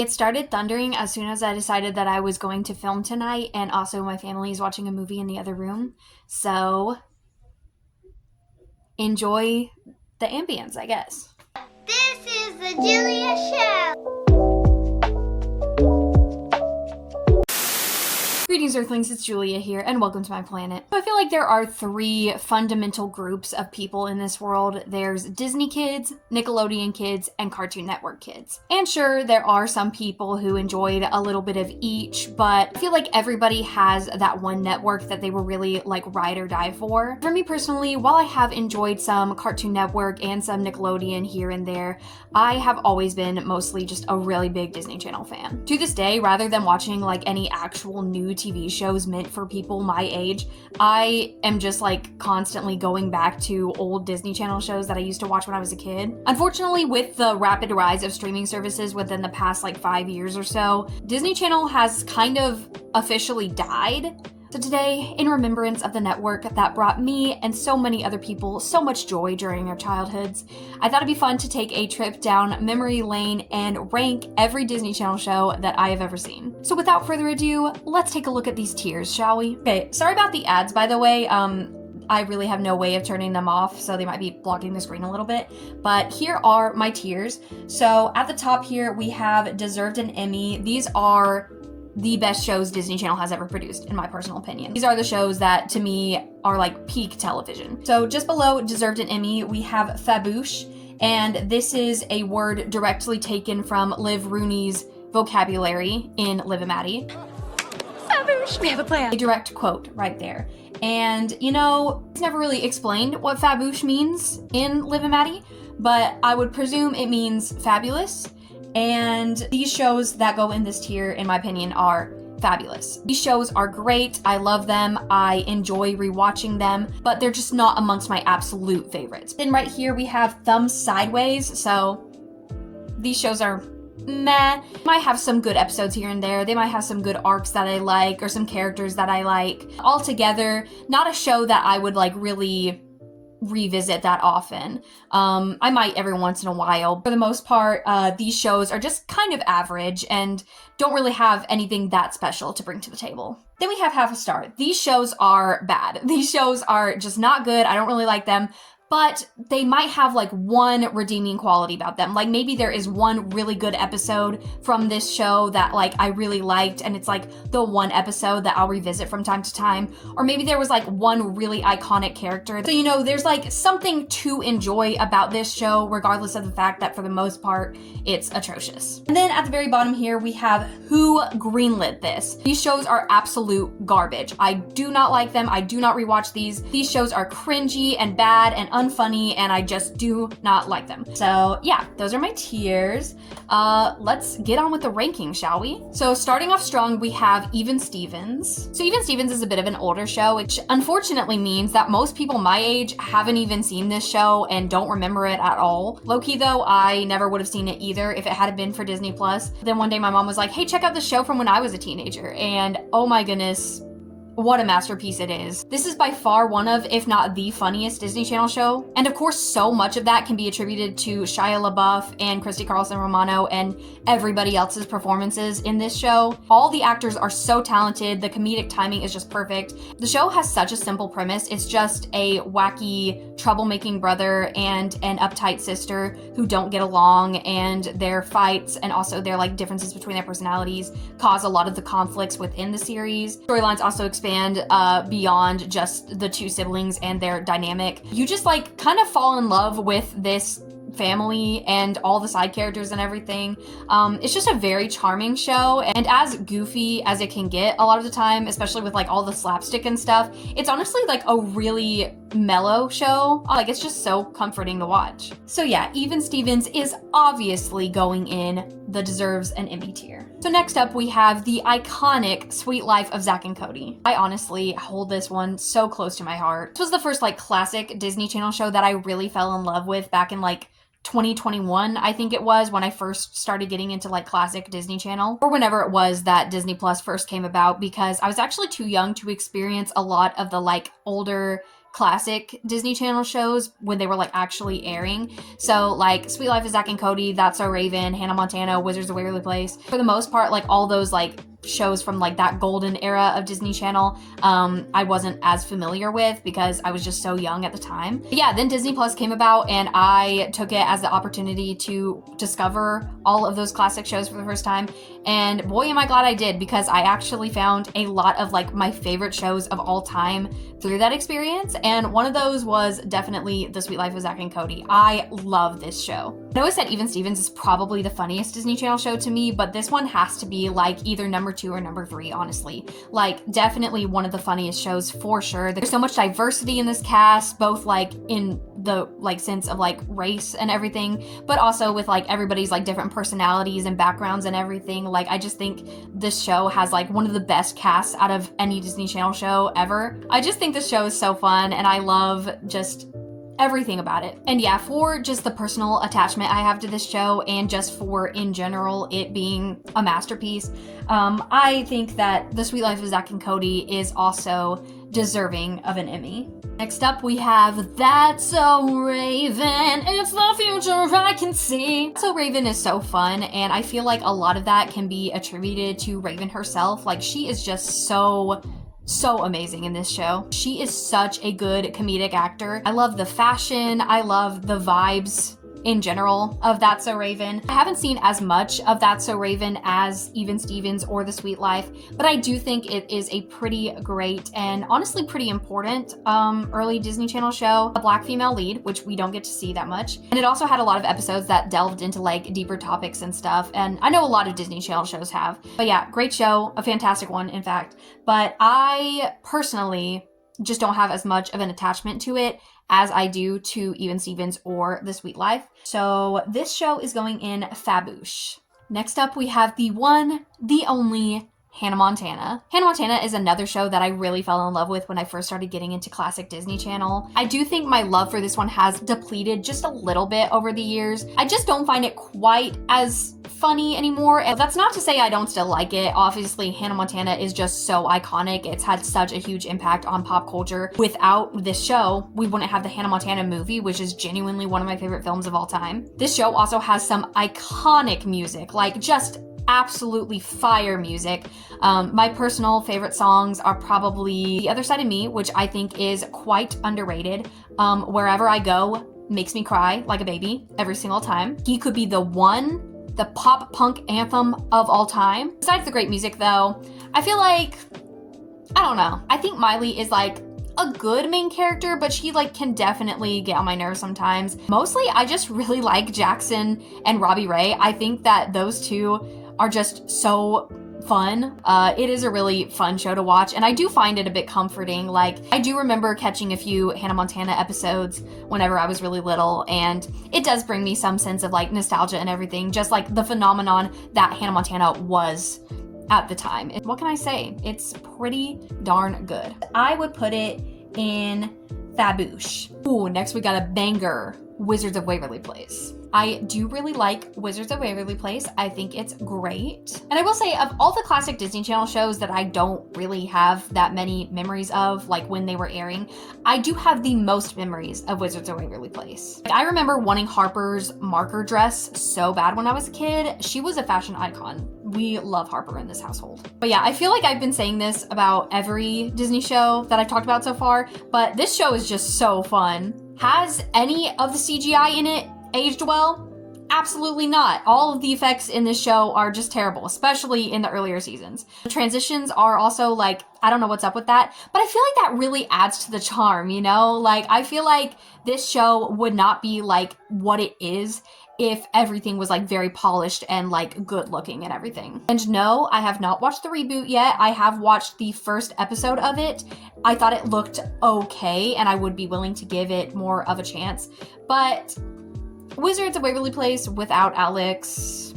It started thundering as soon as I decided that I was going to film tonight, and also my family is watching a movie in the other room. So enjoy the ambience, I guess. This is the Julia Show. Greetings, Earthlings, it's Julia here, and welcome to my planet. I feel like there are three fundamental groups of people in this world. There's Disney kids, Nickelodeon kids, and Cartoon Network kids. And sure, there are some people who enjoyed a little bit of each, but I feel like everybody has that one network that they were really like ride or die for. For me personally, while I have enjoyed some Cartoon Network and some Nickelodeon here and there, I have always been mostly just a really big Disney Channel fan. To this day, rather than watching like any actual new TV shows meant for people my age, I am just like constantly going back to old Disney Channel shows that I used to watch when I was a kid. Unfortunately, with the rapid rise of streaming services within the past like 5 years or so, Disney Channel has kind of officially died. So today, in remembrance of the network that brought me and so many other people so much joy during their childhoods, I thought it'd be fun to take a trip down memory lane and rank every Disney Channel show that I have ever seen. So without further ado, let's take a look at these tiers, shall we? Okay, sorry about the ads, by the way. I really have no way of turning them off, so they might be blocking the screen a little bit. But here are my tiers. So at the top here, we have Deserved an Emmy. These are the best shows Disney Channel has ever produced, in my personal opinion. These are the shows that, to me, are like peak television. So just below Deserved an Emmy, we have Faboosh, and this is a word directly taken from Liv Rooney's vocabulary in Liv and Maddie. Faboosh, we have a plan. A direct quote right there. And, you know, it's never really explained what Faboosh means in Liv and Maddie, but I would presume it means fabulous. And these shows that go in this tier, in my opinion, are fabulous. These shows are great. I love them. I enjoy rewatching them, but they're just not amongst my absolute favorites. Then right here we have Thumbs Sideways. So these shows are meh. Might have some good episodes here and there. They might have some good arcs that I like or some characters that I like. Altogether, not a show that I would like really revisit that often. I might every once in a while. For the most part, these shows are just kind of average and don't really have anything that special to bring to the table. Then we have Half a Star. These shows are bad. These shows are just not good. I don't really like them. But they might have like one redeeming quality about them. Like maybe there is one really good episode from this show that like I really liked, and it's like the one episode that I'll revisit from time to time. Or maybe there was like one really iconic character. So, you know, there's like something to enjoy about this show, regardless of the fact that for the most part, it's atrocious. And then at the very bottom here, we have Who Greenlit This. These shows are absolute garbage. I do not like them. I do not rewatch these. These shows are cringy and bad and unfunny, and I just do not like them. So yeah, those are my tiers. Let's get on with the ranking, shall we? So starting off strong, we have Even Stevens. So Even Stevens is a bit of an older show, which unfortunately means that most people my age haven't even seen this show and don't remember it at all. Low-key though, I never would have seen it either if it had been for Disney Plus. Then one day my mom was like, hey, check out the show from when I was a teenager. And oh my goodness, what a masterpiece it is. This is by far one of, if not the funniest Disney Channel show. And of course, so much of that can be attributed to Shia LaBeouf and Christy Carlson Romano and everybody else's performances in this show. All the actors are so talented. The comedic timing is just perfect. The show has such a simple premise. It's just a wacky, troublemaking brother and an uptight sister who don't get along, and their fights and also their like differences between their personalities cause a lot of the conflicts within the series. Storylines also expand beyond just the two siblings and their dynamic. You just like kind of fall in love with this family and all the side characters and everything. It's just a very charming show, and as goofy as it can get a lot of the time, especially with like all the slapstick and stuff, it's honestly like a really mellow show. Like it's just so comforting to watch. So yeah, Even Stevens is obviously going in the Deserves an Emmy tier. So next up we have the iconic Sweet Life of Zack and Cody. I honestly hold this one so close to my heart. This was the first like classic Disney Channel show that I really fell in love with back in like 2021, I think it was, when I first started getting into like classic Disney Channel, or whenever it was that Disney Plus first came about, because I was actually too young to experience a lot of the like older classic Disney Channel shows when they were like actually airing. So like Sweet Life of Zack and Cody, That's So Raven, Hannah Montana, Wizards of Waverly Place. For the most part, like all those like shows from like that golden era of Disney Channel, I wasn't as familiar with because I was just so young at the time. But yeah, then Disney Plus came about and I took it as the opportunity to discover all of those classic shows for the first time. And boy, am I glad I did, because I actually found a lot of like my favorite shows of all time through that experience. And one of those was definitely The Sweet Life of Zack and Cody. I love this show. I know I said Even Stevens is probably the funniest Disney Channel show to me, but this one has to be like either number 2 or number 3, honestly. Like definitely one of the funniest shows for sure. There's so much diversity in this cast, both like in the like sense of like race and everything, but also with like everybody's like different personalities and backgrounds and everything. Like I just think this show has like one of the best casts out of any Disney Channel show ever. I just think this show is so fun and I love just everything about it. And yeah, for just the personal attachment I have to this show and just for in general it being a masterpiece, I think that The Sweet Life of Zack and Cody is also deserving of an Emmy. Next up we have That's So Raven, it's the future I can see. That's So Raven is so fun and I feel like a lot of that can be attributed to Raven herself. Like she is just so amazing in this show. She is such a good comedic actor. I love the fashion. I love the vibes in general of That's So Raven. I haven't seen as much of That's So Raven as Even Stevens or The Sweet Life, but I do think it is a pretty great and honestly pretty important early Disney Channel show. A black female lead, which we don't get to see that much. And it also had a lot of episodes that delved into like deeper topics and stuff. And I know a lot of Disney Channel shows have. But yeah, great show, a fantastic one in fact. But I personally just don't have as much of an attachment to it as I do to Even Stevens or The Sweet Life. So this show is going in Faboosh. Next up, we have the one, the only Hannah Montana. Hannah Montana is another show that I really fell in love with when I first started getting into classic Disney Channel. I do think my love for this one has depleted just a little bit over the years. I just don't find it quite as funny anymore. And that's not to say I don't still like it. Obviously, Hannah Montana is just so iconic. It's had such a huge impact on pop culture. Without this show, we wouldn't have the Hannah Montana movie, which is genuinely one of my favorite films of all time. This show also has some iconic music, like just absolutely fire music. My personal favorite songs are probably The Other Side of Me, which I think is quite underrated. Wherever I Go makes me cry like a baby every single time. He Could Be the One, the pop punk anthem of all time. Besides the great music though, I feel like, I don't know, I think Miley is like a good main character, but she like can definitely get on my nerves sometimes. Mostly I just really like Jackson and Robbie Ray. I think that those two are just so fun. It is a really fun show to watch, and I do find it a bit comforting. Like, I do remember catching a few Hannah Montana episodes whenever I was really little, and it does bring me some sense of like nostalgia and everything, just like the phenomenon that Hannah Montana was at the time. What can I say? It's pretty darn good. I would put it in Faboosh. Ooh, next we got a banger, Wizards of Waverly Place. I do really like Wizards of Waverly Place. I think it's great. And I will say, of all the classic Disney Channel shows that I don't really have that many memories of, like when they were airing, I do have the most memories of Wizards of Waverly Place. Like, I remember wanting Harper's marker dress so bad when I was a kid. She was a fashion icon. We love Harper in this household. But yeah, I feel like I've been saying this about every Disney show that I've talked about so far, but this show is just so fun. Has any of the CGI in it aged well? Absolutely not. All of the effects in this show are just terrible, especially in the earlier seasons. The transitions are also like, I don't know what's up with that, but I feel like that really adds to the charm, you know? Like, I feel like this show would not be like what it is if everything was like very polished and like good looking and everything. And no, I have not watched the reboot yet. I have watched the first episode of it. I thought it looked okay, and I would be willing to give it more of a chance, but Wizards of Waverly Place without Alex,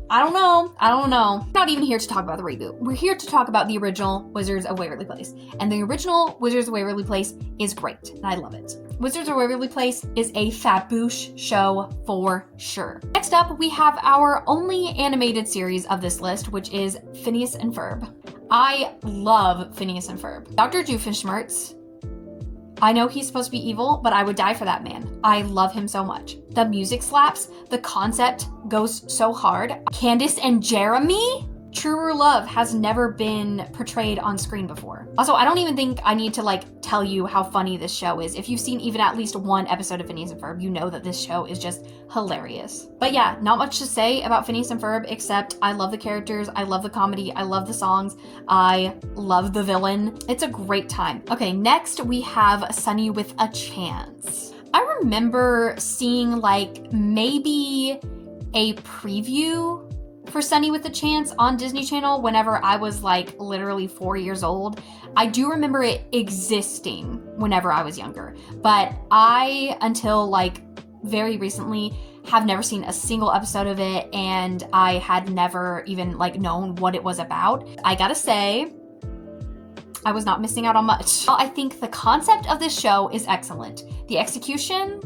I don't know. We're not even here to talk about the reboot. We're here to talk about the original Wizards of Waverly Place. And the original Wizards of Waverly Place is great, and I love it. Wizards of Waverly Place is a Faboosh show for sure. Next up, we have our only animated series of this list, which is Phineas and Ferb. I love Phineas and Ferb. Dr. Doofenshmirtz I know he's supposed to be evil, but I would die for that man. I love him so much. The music slaps. The concept goes so hard. Candace and Jeremy? Truer love has never been portrayed on screen before. Also, I don't even think I need to like tell you how funny this show is. If you've seen even at least one episode of Phineas and Ferb, you know that this show is just hilarious. But yeah, not much to say about Phineas and Ferb except I love the characters, I love the comedy, I love the songs, I love the villain. It's a great time. Okay, next we have Sonny with a Chance. I remember seeing like maybe a preview for Sonny with a Chance on Disney Channel whenever I was like literally 4 years old. I do remember it existing whenever I was younger, but I, until like very recently, have never seen a single episode of it, and I had never even like known what it was about. I gotta say, I was not missing out on much. I think the concept of this show is excellent. The execution,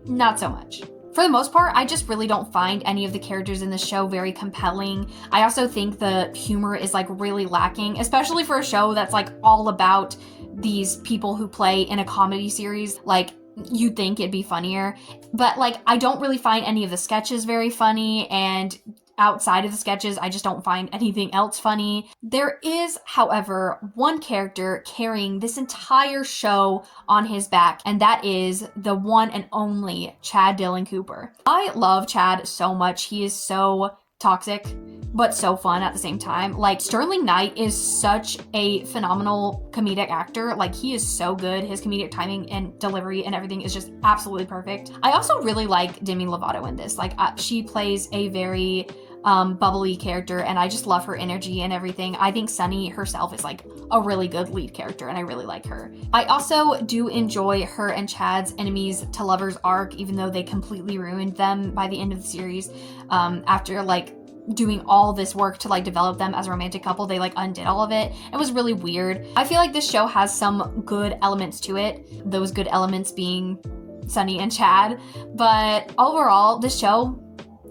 not so much. For the most part, I just really don't find any of the characters in the show very compelling. I also think the humor is like really lacking, especially for a show that's like all about these people who play in a comedy series. Like, you'd think it'd be funnier, but like I don't really find any of the sketches very funny, and outside of the sketches, I just don't find anything else funny. There is, however, one character carrying this entire show on his back, and that is the one and only Chad Dylan Cooper. I love Chad so much. He is so toxic, but so fun at the same time. Like, Sterling Knight is such a phenomenal comedic actor. Like, he is so good. His comedic timing and delivery and everything is just absolutely perfect. I also really like Demi Lovato in this. Like, she plays a very bubbly character, and I just love her energy and everything. I think Sonny herself is like a really good lead character, and I really like her. I also do enjoy her and Chad's enemies to lovers arc, even though they completely ruined them by the end of the series. After like doing all this work to like develop them as a romantic couple, they like undid all of it. It was really weird. I feel like this show has some good elements to it, those good elements being Sonny and Chad, but overall this show,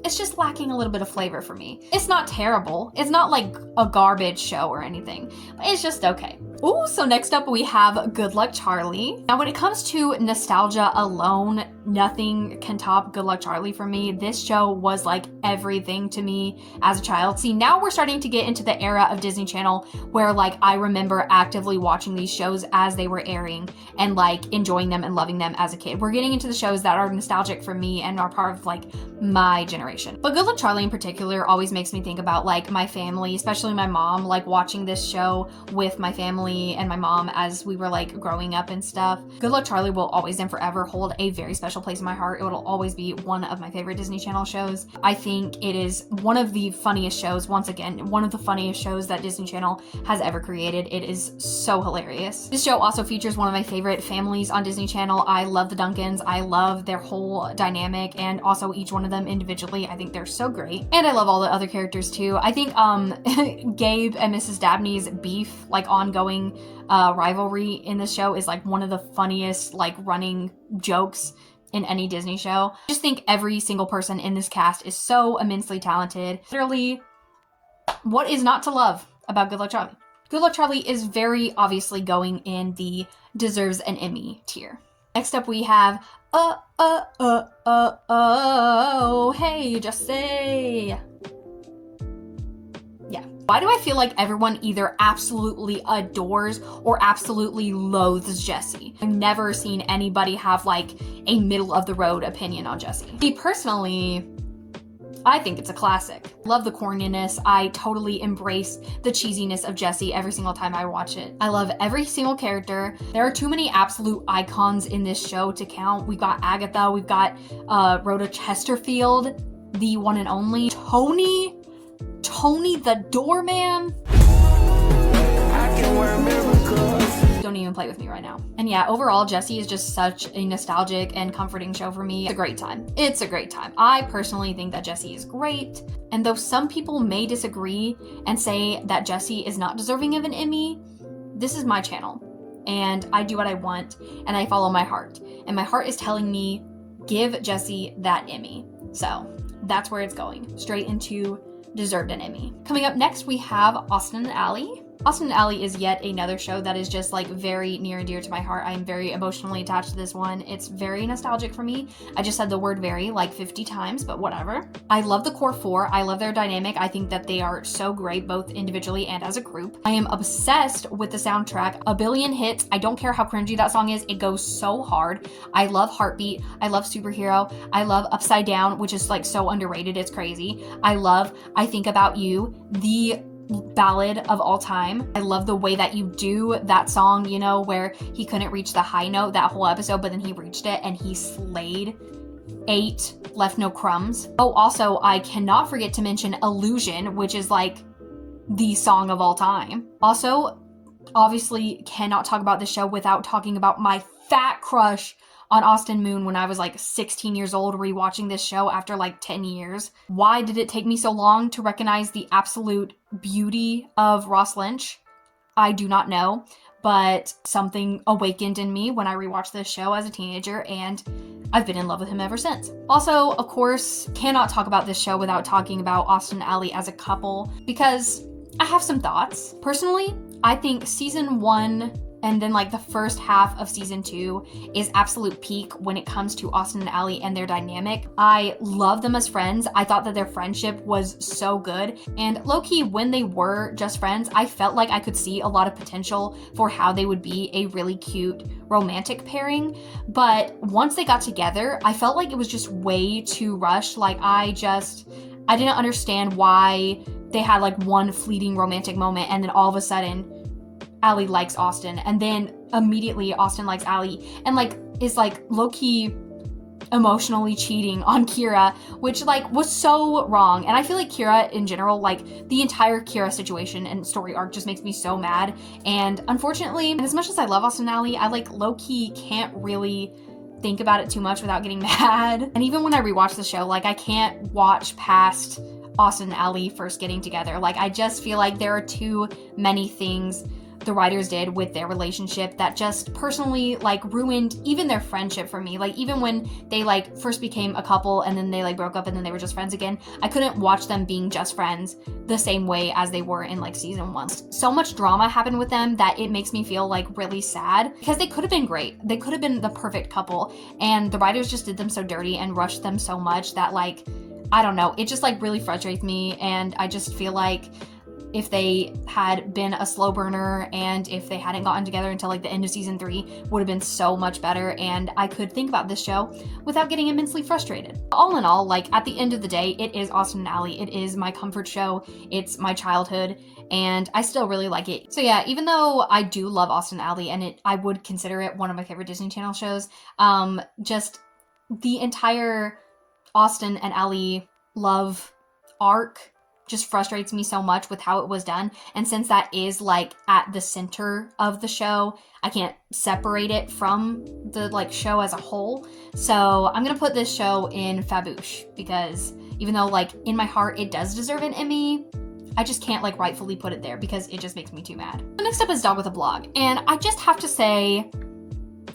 it's just lacking a little bit of flavor for me. It's not terrible. It's not like a garbage show or anything, but it's just okay. Ooh, so next up we have Good Luck Charlie. Now when it comes to nostalgia alone, nothing can top Good Luck Charlie for me. This show was like everything to me as a child. See, now we're starting to get into the era of Disney Channel where like I remember actively watching these shows as they were airing and like enjoying them and loving them as a kid. We're getting into the shows that are nostalgic for me and are part of like my generation. But Good Luck Charlie in particular always makes me think about like my family, especially my mom, like watching this show with my family and my mom as we were like growing up and stuff. Good Luck Charlie will always and forever hold a very special place in my heart. It will always be one of my favorite Disney Channel shows. I think it is one of the funniest shows, once again, one of the funniest shows that Disney Channel has ever created. It is so hilarious. This show also features one of my favorite families on Disney Channel. I love the Duncans. I love their whole dynamic, and also each one of them individually. I think they're so great. And I love all the other characters too. I think Gabe and Mrs. Dabney's beef, like ongoing rivalry in this show, is like one of the funniest like running jokes in any Disney show. I just think every single person in this cast is so immensely talented. Literally, what is not to love about Good Luck Charlie? Good Luck Charlie is very obviously going in the deserves an Emmy tier. Next up we have hey Jessie. Yeah. Why do I feel like everyone either absolutely adores or absolutely loathes Jessie? I've never seen anybody have like a middle of the road opinion on Jessie. Me personally, I think it's a classic. Love the corniness. I totally embrace the cheesiness of Jessie every single time I watch it. I love every single character. There are too many absolute icons in this show to count. We've got Agatha, we've got Rhoda Chesterfield, the one and only Tony the doorman. I can wear miracles. Don't even play with me right now. And yeah, overall, Jessie is just such a nostalgic and comforting show for me. It's a great time. It's a great time. I personally think that Jessie is great. And though some people may disagree and say that Jessie is not deserving of an Emmy, this is my channel. And I do what I want, and I follow my heart. And my heart is telling me, give Jessie that Emmy. So that's where it's going. Straight into deserved an Emmy. Coming up next, we have Austin and Ally. Austin and Ally is yet another show that is just like very near and dear to my heart. I am very emotionally attached to this one. It's very nostalgic for me. I just said the word very like 50 times, but whatever. I love the core four. I love their dynamic. I think that they are so great, both individually and as a group. I am obsessed with the soundtrack. A billion hits. I don't care how cringy that song is. It goes so hard. I love Heartbeat. I love Superhero. I love Upside Down, which is like so underrated. It's crazy. I love I Think About You, the ballad of all time. I love the way that you do that song, you know, where he couldn't reach the high note that whole episode, but then he reached it and he slayed. 8, left no crumbs. Oh, also, I cannot forget to mention Illusion, which is like the song of all time. Also, obviously cannot talk about this show without talking about my fat crush on Austin Moon when I was like 16 years old, rewatching this show after like 10 years. Why did it take me so long to recognize the absolute beauty of Ross Lynch? I do not know, but something awakened in me when I rewatched this show as a teenager, and I've been in love with him ever since. Also, of course, cannot talk about this show without talking about Austin and Ally as a couple, because I have some thoughts. Personally, I think season 1 and then like the first half of season 2 is absolute peak when it comes to Austin and Ally and their dynamic. I love them as friends. I thought that their friendship was so good. And low-key, when they were just friends, I felt like I could see a lot of potential for how they would be a really cute romantic pairing. But once they got together, I felt like it was just way too rushed. Like I didn't understand why they had like one fleeting romantic moment and then all of a sudden Ally likes Austin, and then immediately Austin likes Ally, and like is like low-key emotionally cheating on Kira, which like was so wrong. And I feel like Kira in general, like the entire Kira situation and story arc just makes me so mad. And unfortunately, and as much as I love Austin and Ally, I like low-key can't really think about it too much without getting mad. And even when I rewatch the show, like I can't watch past Austin and Ally first getting together. Like I just feel like there are too many things the writers did with their relationship that just personally like ruined even their friendship for me. Like even when they like first became a couple and then they like broke up and then they were just friends again, I couldn't watch them being just friends the same way as they were in like season 1. So much drama happened with them that it makes me feel like really sad, because they could have been great. They could have been the perfect couple, and the writers just did them so dirty and rushed them so much that like, I don't know, it just like really frustrates me. And I just feel like if they had been a slow burner and if they hadn't gotten together until like the end of season 3, would have been so much better, and I could think about this show without getting immensely frustrated. All in all, like at the end of the day, it is Austin and Ally. It is my comfort show. It's my childhood, and I still really like it. So yeah, even though I do love Austin and Ally, and I would consider it one of my favorite Disney Channel shows, just the entire Austin and Ally love arc just frustrates me so much with how it was done. And since that is like at the center of the show, I can't separate it from the like show as a whole. So I'm gonna put this show in Faboosh, because even though like in my heart it does deserve an Emmy, I just can't like rightfully put it there because it just makes me too mad. The next up is Dog with a Blog, and I just have to say,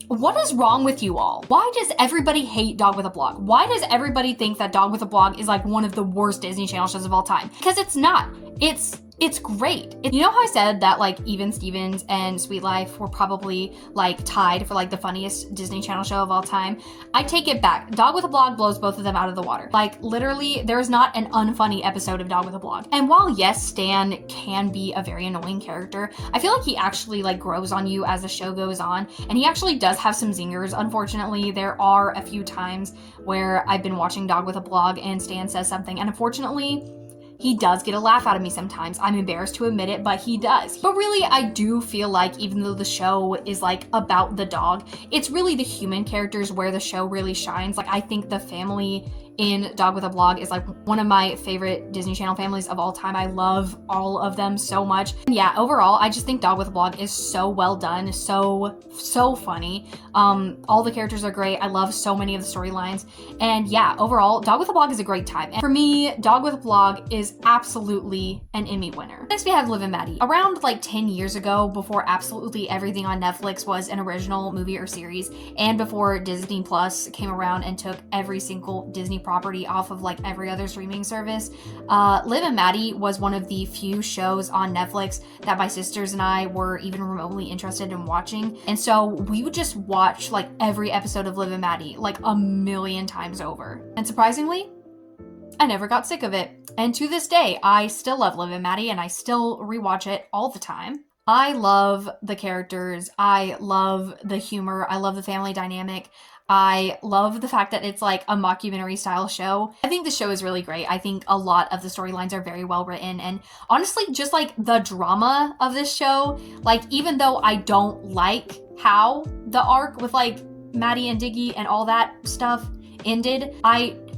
what is wrong with you all? Why does everybody hate Dog with a Blog? Why does everybody think that Dog with a Blog is like one of the worst Disney Channel shows of all time? Because it's not. It's great. You know how I said that like Even Stevens and Sweet Life were probably like tied for like the funniest Disney Channel show of all time? I take it back. Dog with a Blog blows both of them out of the water. Like literally, there is not an unfunny episode of Dog with a Blog. And while yes, Stan can be a very annoying character, I feel like he actually like grows on you as the show goes on, and he actually does have some zingers. Unfortunately, there are a few times where I've been watching Dog with a Blog and Stan says something, and unfortunately, he does get a laugh out of me sometimes. I'm embarrassed to admit it, but he does. But really, I do feel like even though the show is like about the dog, it's really the human characters where the show really shines. Like I think the family in Dog with a Blog is like one of my favorite Disney Channel families of all time. I love all of them so much. And yeah, overall, I just think Dog with a Blog is so well done, so funny. All the characters are great. I love so many of the storylines. And yeah, overall, Dog with a Blog is a great time. And for me, Dog with a Blog is absolutely an Emmy winner. Next, we have Liv and Maddie. Around like 10 years ago, before absolutely everything on Netflix was an original movie or series, and before Disney Plus came around and took every single Disney property off of like every other streaming service. Liv and Maddie was one of the few shows on Netflix that my sisters and I were even remotely interested in watching. And so we would just watch like every episode of Liv and Maddie like a million times over. And surprisingly, I never got sick of it. And to this day, I still love Liv and Maddie and I still rewatch it all the time. I love the characters. I love the humor. I love the family dynamic. I love the fact that it's like a mockumentary style show. I think the show is really great. I think a lot of the storylines are very well written. And honestly, just like the drama of this show, like even though I don't like how the arc with like Maddie and Diggy and all that stuff ended,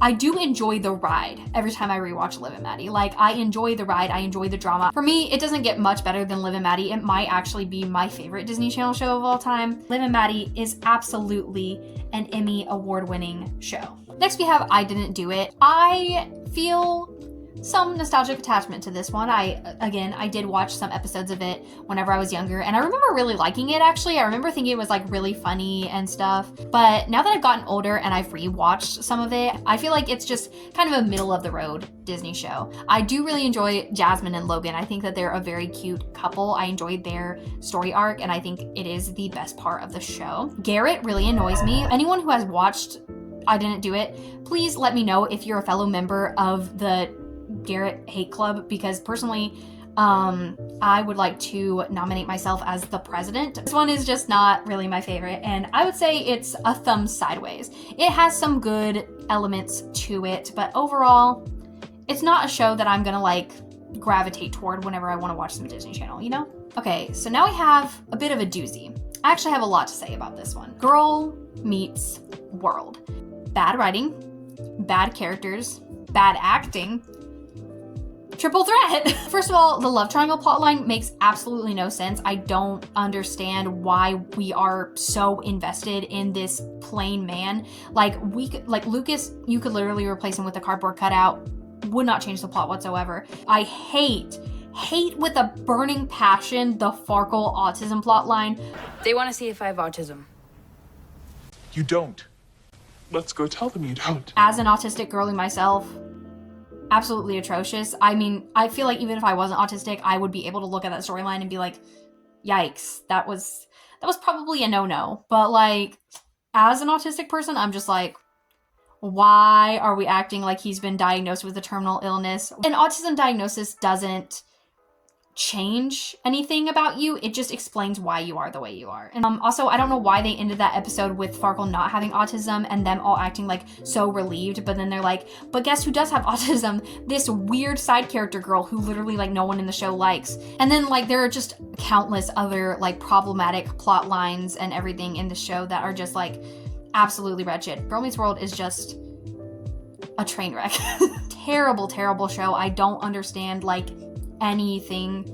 I do enjoy the ride every time I rewatch Liv and Maddie. Like, I enjoy the ride. I enjoy the drama. For me, it doesn't get much better than Liv and Maddie. It might actually be my favorite Disney Channel show of all time. Liv and Maddie is absolutely an Emmy award-winning show. Next, we have I Didn't Do It. I feel some nostalgic attachment to this one. I did watch some episodes of it whenever I was younger, and I remember really liking it, actually. I remember thinking it was like really funny and stuff, but now that I've gotten older and I've rewatched some of it, I feel like it's just kind of a middle of the road Disney show. I do really enjoy Jasmine and Logan. I think that they're a very cute couple. I enjoyed their story arc, and I think it is the best part of the show. Garrett really annoys me. Anyone who has watched I Didn't Do It, please let me know if you're a fellow member of the Garrett hate club, because personally I would like to nominate myself as the president. This one is just not really my favorite, and I would say it's a thumb sideways. It has some good elements to it, but overall it's not a show that I'm gonna like gravitate toward whenever I want to watch some Disney Channel, you know? Okay, so now we have a bit of a doozy. I actually have a lot to say about this one. Girl meets world. Bad writing, bad characters, bad acting, triple threat. First of all, the love triangle plotline makes absolutely no sense. I don't understand why we are so invested in this plain man. Like Lucas, you could literally replace him with a cardboard cutout. Would not change the plot whatsoever. I hate with a burning passion the Farkle autism plotline. They want to see if I have autism. You don't. Let's go tell them you don't. As an autistic girly myself, absolutely atrocious. I mean, I feel like even if I wasn't autistic, I would be able to look at that storyline and be like, yikes, that was probably a no-no. But like, as an autistic person, I'm just like, why are we acting like he's been diagnosed with a terminal illness? An autism diagnosis doesn't change anything about you. It just explains why you are the way you are. And also, I don't know why they ended that episode with Farkle not having autism and them all acting like so relieved, but then they're like, but guess who does have autism? This weird side character girl who literally like no one in the show likes. And then like there are just countless other like problematic plot lines and everything in the show that are just like absolutely wretched. Girl Meets World is just a train wreck. Terrible show. I don't understand like anything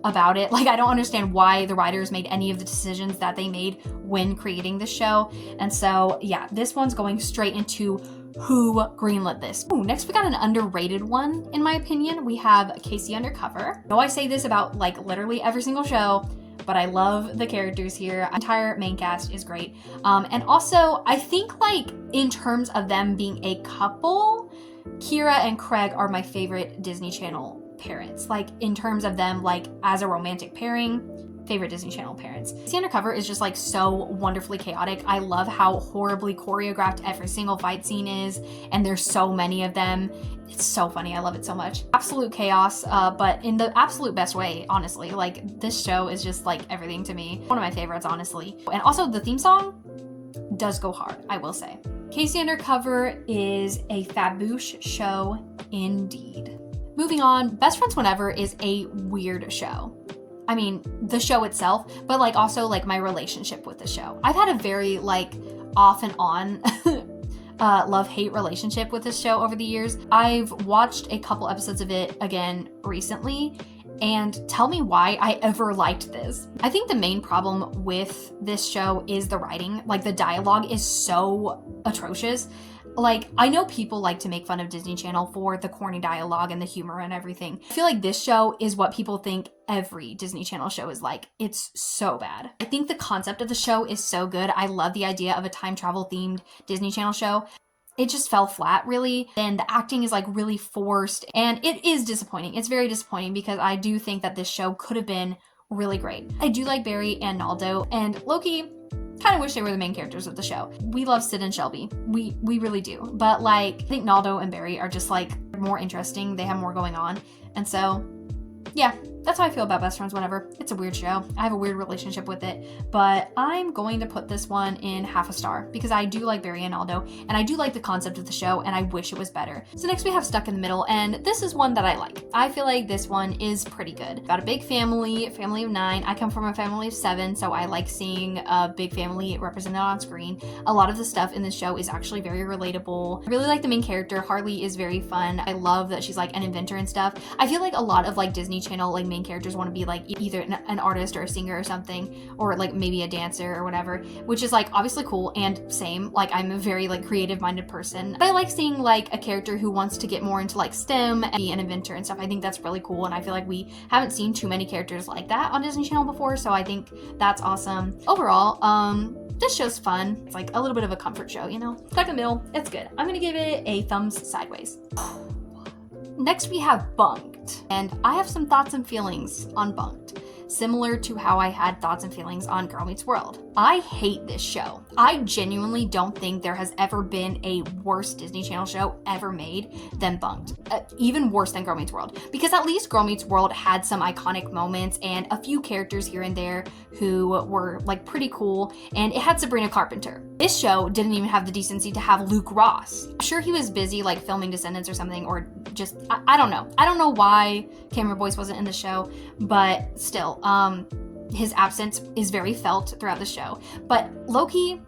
about it. Like, I don't understand why the writers made any of the decisions that they made when creating the show. And so yeah, this one's going straight into who greenlit this. Ooh, next we got an underrated one, in my opinion. We have Casey Undercover. I know I say this about like literally every single show, but I love the characters here. Entire main cast is great. And also, I think like in terms of them being a couple, Kira and Craig are my favorite Disney Channel parents. Like in terms of them like as a romantic pairing, favorite Disney Channel parents. Casey Undercover is just like so wonderfully chaotic. I love how horribly choreographed every single fight scene is, and there's so many of them. It's so funny. I love it so much. Absolute chaos, but in the absolute best way, honestly. Like, this show is just like everything to me. One of my favorites, honestly. And also the theme song does go hard, I will say. Casey Undercover is a faboosh show indeed. Moving on, Best Friends Whenever is a weird show. I mean, the show itself, but like also like my relationship with the show. I've had a very like off and on love-hate relationship with this show over the years. I've watched a couple episodes of it again recently, and tell me why I ever liked this. I think the main problem with this show is the writing. Like, the dialogue is so atrocious. Like, I know people like to make fun of Disney Channel for the corny dialogue and the humor and everything. I feel like this show is what people think every Disney Channel show is like. It's so bad. I think the concept of the show is so good. I love the idea of a time travel themed Disney Channel show. it just fell flat really. And the acting is like really forced, and it is disappointing. It's very disappointing because I do think that this show could have been really great. I do like Barry and Naldo, and low-key kind of wish they were the main characters of the show. We love Sid and Shelby. We really do. But like, I think Naldo and Barry are just like more interesting. They have more going on. And so, yeah, that's how I feel about Best Friends Whenever. It's a weird show. I have a weird relationship with it, but I'm going to put this one in half a star because I do like Barry and Aldo, and I do like the concept of the show, and I wish it was better. So next we have Stuck in the Middle, and this is one that I like. I feel like this one is pretty good. Got a big family of 9. I come from a family of 7, so I like seeing a big family represented on screen. A lot of the stuff in this show is actually very relatable. I really like the main character. Harley is very fun. I love that she's like an inventor and stuff. I feel like a lot of like Disney Channel like main characters want to be like either an artist or a singer or something, or like maybe a dancer or whatever, which is like obviously cool, and same, like I'm a very like creative minded person, but I like seeing like a character who wants to get more into like STEM and be an inventor and stuff. I think that's really cool, and I feel like we haven't seen too many characters like that on Disney Channel before, so I think that's awesome. Overall, this show's fun. It's like a little bit of a comfort show, you know? Stuck in the Middle, it's good. I'm gonna give it a thumbs sideways. Next we have Bunk'd, and I have some thoughts and feelings on Bunk'd, similar to how I had thoughts and feelings on Girl Meets World. I hate this show. I genuinely don't think there has ever been a worse Disney Channel show ever made than Bunk'd. Even worse than Girl Meets World, because at least Girl Meets World had some iconic moments and a few characters here and there who were like pretty cool, and it had Sabrina Carpenter. This show didn't even have the decency to have Luke Ross. I'm sure he was busy like filming Descendants or something, or just, I don't know. I don't know why Cameron Boyce wasn't in the show, but still, his absence is very felt throughout the show. But Loki,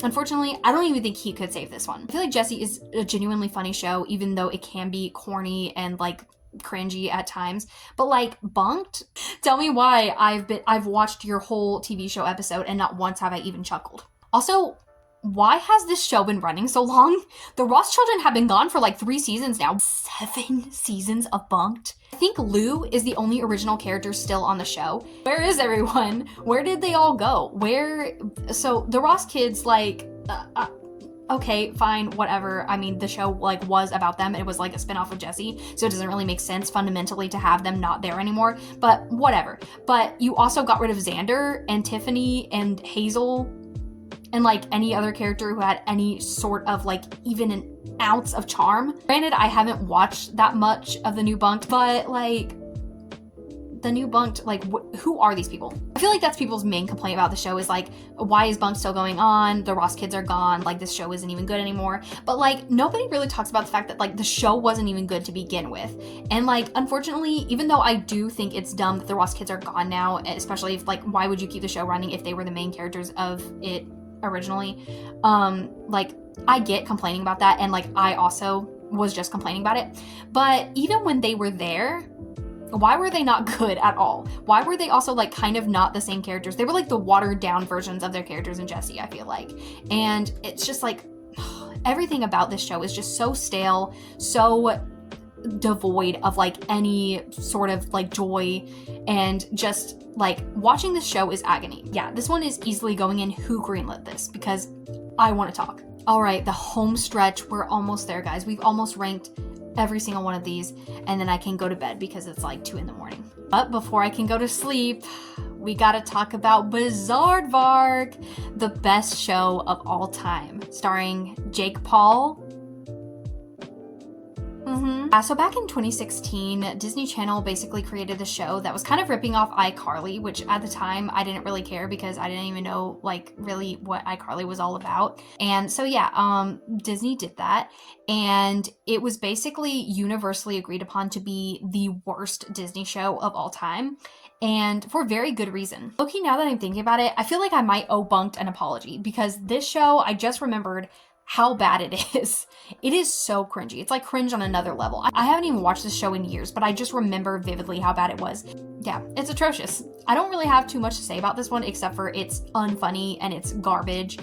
unfortunately, I don't even think he could save this one. I feel like Jessie is a genuinely funny show, even though it can be corny and like cringy at times. But like Bunk'd, tell me why I've watched your whole TV show episode and not once have I even chuckled. Also, why has this show been running so long? The Ross children have been gone for like 3 seasons now. 7 seasons of Bunk'd. I think Lou is the only original character still on the show. Where is everyone? Where did they all go? So the Ross kids, like, okay, fine, whatever. I mean, the show like was about them. It was like a spinoff of Jessie, so it doesn't really make sense fundamentally to have them not there anymore, but whatever. But you also got rid of Xander and Tiffany and Hazel and like any other character who had any sort of like even an ounce of charm. Granted, I haven't watched that much of the new Bunk'd, but like the new Bunk'd, like who are these people? I feel like that's people's main complaint about the show is like, why is Bunk'd still going on? The Ross kids are gone, like this show isn't even good anymore. But like nobody really talks about the fact that like the show wasn't even good to begin with. And like unfortunately, even though I do think it's dumb that the Ross kids are gone now, especially if like why would you keep the show running if they were the main characters of it originally? Like I get complaining about that, and like I also was just complaining about it. But even when they were there, why were they not good at all? Why were they also like kind of not the same characters? They were like the watered down versions of their characters in Jessie, I feel like. And it's just like everything about this show is just so stale, so devoid of like any sort of like joy, and just like watching this show is agony. Yeah, this one is easily going in who greenlit this, because I want to talk. All right, the home stretch. We're almost there, guys. We've almost ranked every single one of these, and then I can go to bed because it's like 2 a.m. But before I can go to sleep, we gotta talk about Bizaardvark, the best show of all time, starring Jake Paul. So back in 2016, Disney Channel basically created the show that was kind of ripping off iCarly, which at the time I didn't really care because I didn't even know like really what iCarly was all about. And so yeah, Disney did that, and it was basically universally agreed upon to be the worst Disney show of all time, and for very good reason. Okay, now that I'm thinking about it, I feel like I might owe Bunk'd an apology, because this show, I just remembered how bad it is. It is so cringy. It's like cringe on another level. I haven't even watched this show in years, but I just remember vividly how bad it was. Yeah, it's atrocious. I don't really have too much to say about this one except for it's unfunny and it's garbage.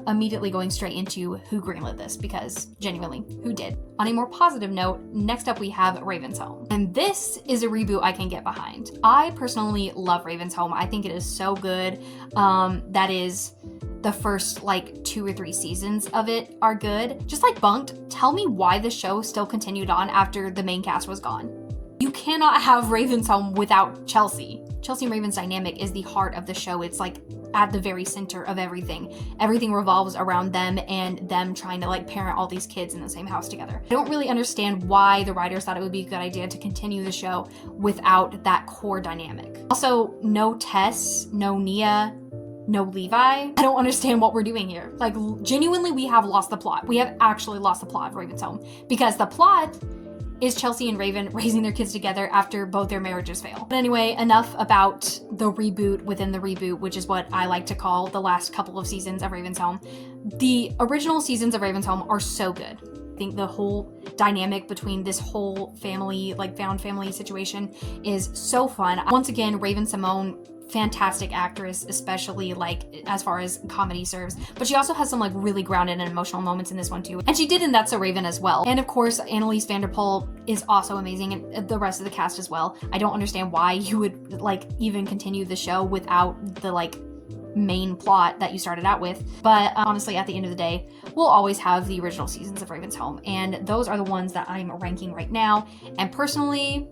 Immediately going straight into who greenlit this, because genuinely, who did? On a more positive note, next up we have Raven's Home. And this is a reboot I can get behind. I personally love Raven's Home. I think it is so good. That is the first like 2 or 3 seasons of it are good. Just like Bunk'd, tell me why the show still continued on after the main cast was gone. You cannot have Raven's Home without Chelsea. Chelsea and Raven's dynamic is the heart of the show. It's like at the very center of everything. Everything revolves around them and them trying to like parent all these kids in the same house together. I don't really understand why the writers thought it would be a good idea to continue the show without that core dynamic. Also, no Tess, no Nia, no Levi. I don't understand what we're doing here. Like, genuinely, we have lost the plot. We have actually lost the plot of Raven's Home, because the plot is Chelsea and Raven raising their kids together after both their marriages fail. But anyway, enough about the reboot within the reboot, which is what I like to call the last couple of seasons of Raven's Home. The original seasons of Raven's Home are so good. I think the whole dynamic between this whole family, like found family situation, is so fun. Once again, Raven Simone, fantastic actress, especially like as far as comedy serves, but she also has some like really grounded and emotional moments in this one too, and she did in That's So Raven as well. And of course, Annalise Vanderpool is also amazing, and the rest of the cast as well. I don't understand why you would like even continue the show without the like main plot that you started out with, but honestly, at the end of the day, we'll always have the original seasons of Raven's Home, and those are the ones that I'm ranking right now. And personally,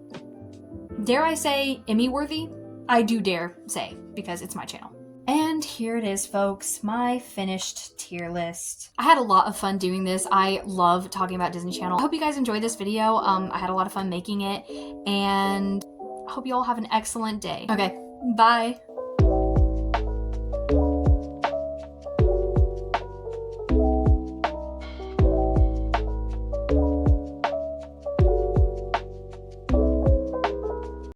dare I say, Emmy worthy? I do dare say, because it's my channel. And here it is, folks, my finished tier list. I had a lot of fun doing this. I love talking about Disney Channel. I hope you guys enjoyed this video. I had a lot of fun making it, and I hope you all have an excellent day. Okay, bye.